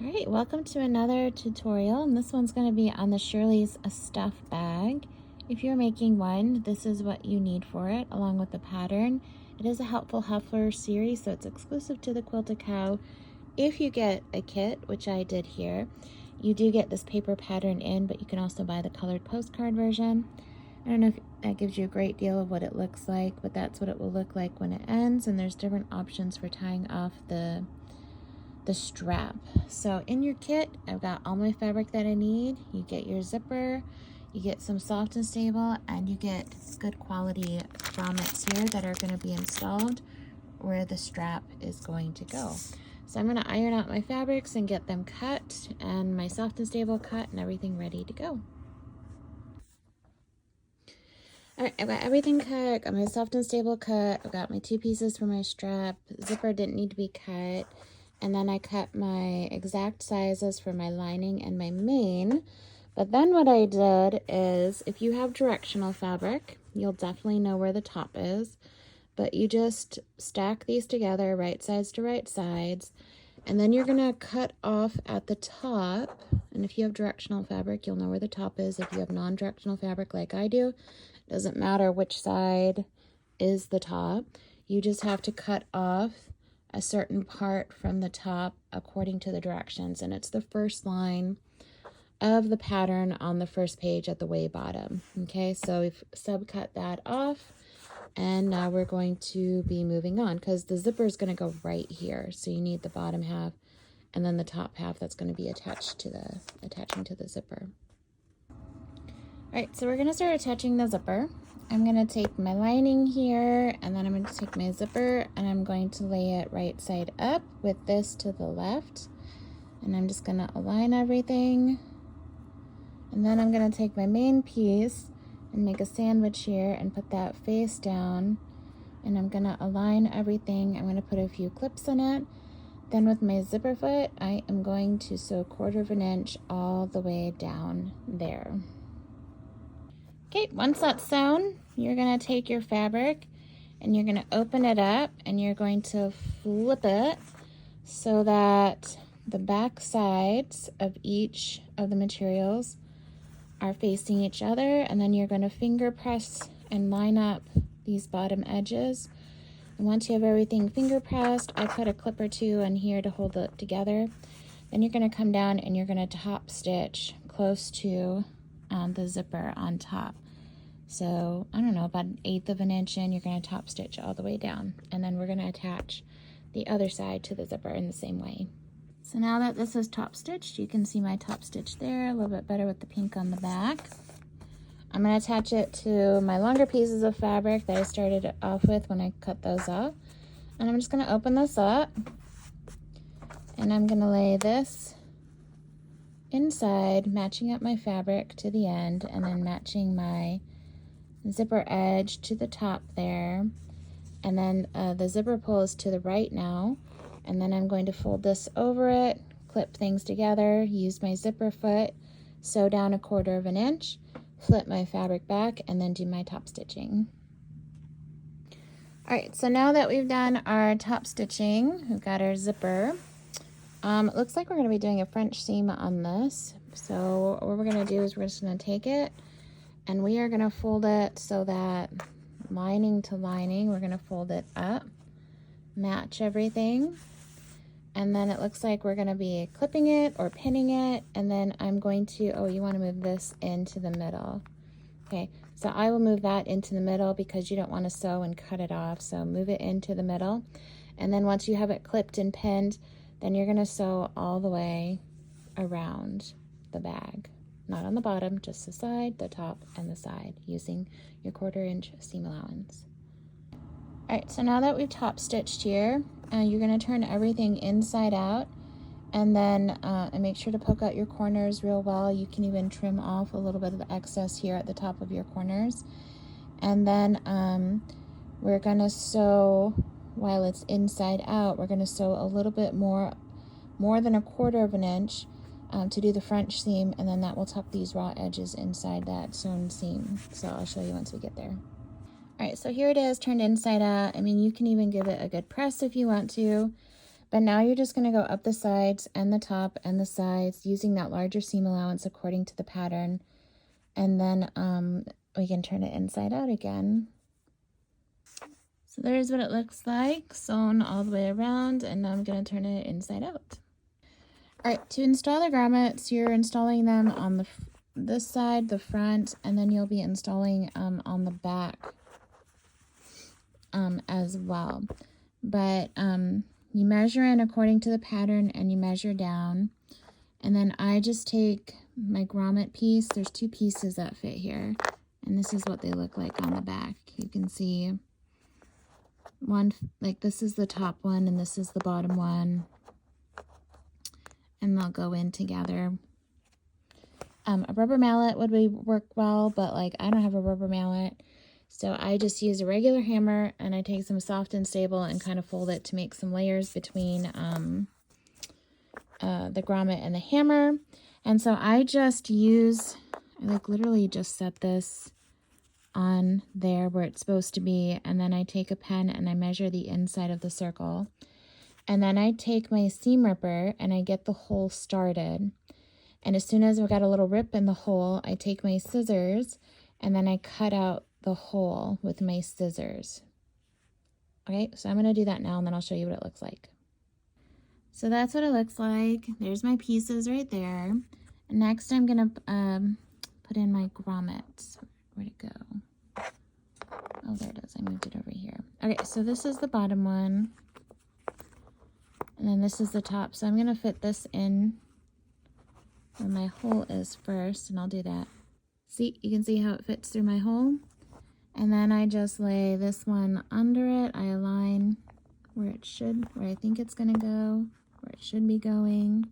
Alright, welcome to another tutorial, and this one's going to be on the Shirley's stuff bag. If you're making one, this is what you need for it, along with the pattern. It is a Helpful Helper series, so it's exclusive to the Quilted Cow. If you get a kit, which I did here, you do get this paper pattern in, but you can also buy the colored postcard version. I don't know if that gives you a great deal of what it looks like, but that's what it will look like when it ends, and there's different options for tying off the strap. So in your kit, I've got all my fabric that I need. You get your zipper, you get some soft and stable, and you get good quality grommets here that are going to be installed where the strap is going to go. So I'm going to iron out my fabrics and get them cut, and my soft and stable cut, and everything ready to go. Alright, I've got everything cut, got my soft and stable cut, I've got my 2 pieces for my strap, zipper didn't need to be cut. And then I cut my exact sizes for my lining and my main. But then what I did is, if you have directional fabric, you'll definitely know where the top is. But you just stack these together, right sides to right sides. And then you're going to cut off at the top. And if you have directional fabric, you'll know where the top is. If you have non-directional fabric like I do, it doesn't matter which side is the top. You just have to cut off a certain part from the top according to the directions, and it's the first line of the pattern on the first page at the way bottom. Okay, so we've subcut that off, and now we're going to be moving on because the zipper is going to go right here. So you need the bottom half and then the top half that's going to be attaching to the zipper. All right, so we're going to start attaching the zipper. I'm going to take my lining here, and then I'm going to take my zipper, and I'm going to lay it right side up with this to the left. And I'm just going to align everything. And then I'm going to take my main piece and make a sandwich here and put that face down. And I'm going to align everything. I'm going to put a few clips in it. Then with my zipper foot, I am going to sew 1/4 of an inch all the way down there. Okay, once that's sewn, you're going to take your fabric and you're going to open it up and you're going to flip it so that the back sides of each of the materials are facing each other, and then you're going to finger press and line up these bottom edges. And once you have everything finger pressed, I put a clip or 2 in here to hold it together. Then you're going to come down and you're going to top stitch close to the zipper on top. So I don't know, about 1/8 of an inch in, you're going to top stitch all the way down, and then we're going to attach the other side to the zipper in the same way. So now that this is top stitched, you can see my top stitch there a little bit better with the pink on the back. I'm going to attach it to my longer pieces of fabric that I started off with when I cut those off, and I'm just going to open this up, and I'm going to lay this inside, matching up my fabric to the end, and then matching my zipper edge to the top there. And then the zipper pull is to the right now, and then I'm going to fold this over it, clip things together, use my zipper foot, sew down 1/4 of an inch, flip my fabric back, and then do my top stitching. All right, so now that we've done our top stitching, we've got our zipper. It looks like we're going to be doing a French seam on this. So what we're going to do is we're just going to take it and we are going to fold it so that lining to lining, we're going to fold it up, match everything. And then it looks like we're going to be clipping it or pinning it. And then I'm going to, oh, you want to move this into the middle. Okay, so I will move that into the middle because you don't want to sew and cut it off. So move it into the middle. And then once you have it clipped and pinned, then you're going to sew all the way around the bag. Not on the bottom, just the side, the top, and the side, using your 1/4 inch seam allowance. All right, so now that we've top stitched here, you're going to turn everything inside out, and then and make sure to poke out your corners real well. You can even trim off a little bit of the excess here at the top of your corners. And then we're going to sew, while it's inside out, we're going to sew a little bit more than 1/4 of an inch to do the French seam, and then that will tuck these raw edges inside that sewn seam. So I'll show you once we get there. All right, so here it is turned inside out. I mean, you can even give it a good press if you want to, But now you're just going to go up the sides and the top and the sides using that larger seam allowance according to the pattern. And then we can turn it inside out again. So there's what it looks like, sewn all the way around, and now I'm going to turn it inside out. All right, to install the grommets, you're installing them on this side, the front, and then you'll be installing on the back as well. But you measure in according to the pattern and you measure down. And then I just take my grommet piece. There's 2 pieces that fit here. And this is what they look like on the back. You can see one, like this is the top one and this is the bottom one. And they'll go in together. A rubber mallet would work well, but like I don't have a rubber mallet. So I just use a regular hammer and I take some soft and stable and kind of fold it to make some layers between the grommet and the hammer. And so I just use, I like literally just set this on there where it's supposed to be. And then I take a pen and I measure the inside of the circle. And then I take my seam ripper and I get the hole started. And as soon as I've got a little rip in the hole, I take my scissors and then I cut out the hole with my scissors. Okay, so I'm going to do that now and then I'll show you what it looks like. So that's what it looks like. There's my pieces right there. And next I'm going to put in my grommets. Where'd it go? Oh, there it is. I moved it over here. Okay, so this is the bottom one. And then this is the top. So I'm going to fit this in where my hole is first, and I'll do that. See, you can see how it fits through my hole. And then I just lay this one under it. I align where I think it's going to go, where it should be going.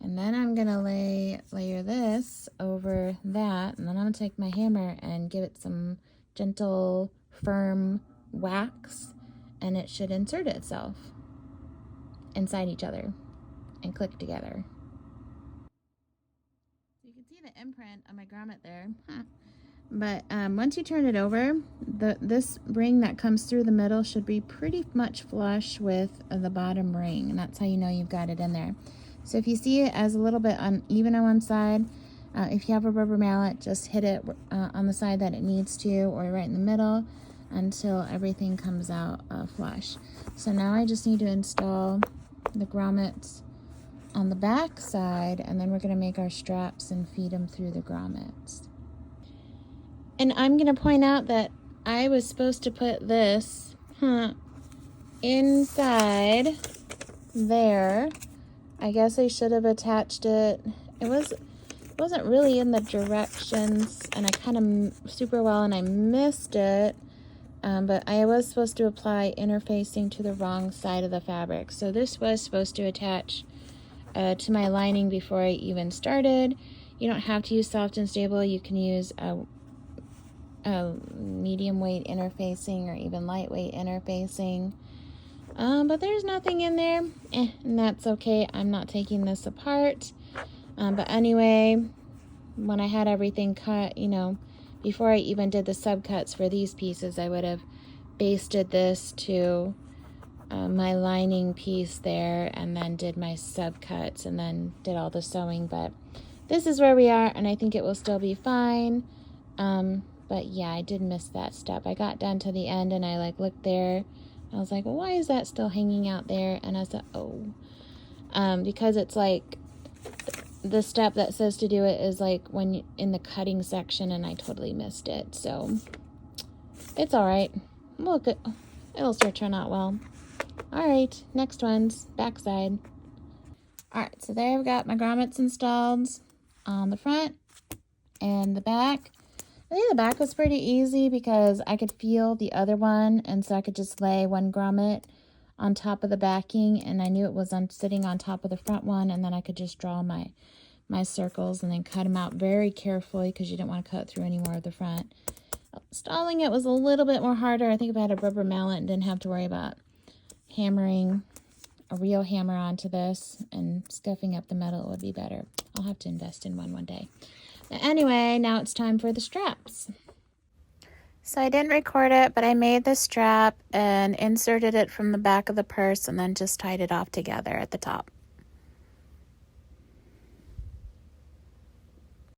And then I'm going to layer this over that. And then I'm going to take my hammer and give it some gentle, firm whacks. And it should insert itself inside each other and click together. So you can see the imprint of my grommet there. But once you turn it over, this ring that comes through the middle should be pretty much flush with the bottom ring, and that's how you know you've got it in there. So if you see it as a little bit uneven on one side, if you have a rubber mallet, just hit it on the side that it needs to, or right in the middle, until everything comes out flush. So now I just need to install the grommets on the back side, and then we're going to make our straps and feed them through the grommets. And I'm going to point out that I was supposed to put this inside there. I guess I should have attached it. It wasn't really in the directions, and I kind of super well, and I missed it. But I was supposed to apply interfacing to the wrong side of the fabric. So this was supposed to attach to my lining before I even started. You don't have to use soft and stable. You can use a medium weight interfacing or even lightweight interfacing. But there's nothing in there, and that's okay. I'm not taking this apart. But anyway, when I had everything cut, before I even did the subcuts for these pieces, I would have basted this to my lining piece there and then did my subcuts and then did all the sewing. But this is where we are, and I think it will still be fine. But yeah, I did miss that step. I got down to the end and I looked there. I was like, well, why is that still hanging out there? And I said, oh, because it's like the step that says to do it is when in the cutting section, and I totally missed it. So it's all right. Look, it'll still turn out well. All right, next one's backside. All right, so there I've got my grommets installed on the front and the back. I think the back was pretty easy because I could feel the other one, and so I could just lay one grommet on top of the backing, and I knew it was sitting on top of the front one, and then I could just draw my circles and then cut them out very carefully because you didn't want to cut through any more of the front. Installing it was a little bit more harder. I think if I had a rubber mallet and didn't have to worry about hammering a real hammer onto this and scuffing up the metal, it would be better. I'll have to invest in one day. Anyway, now it's time for the straps. So I didn't record it, but I made the strap and inserted it from the back of the purse and then just tied it off together at the top.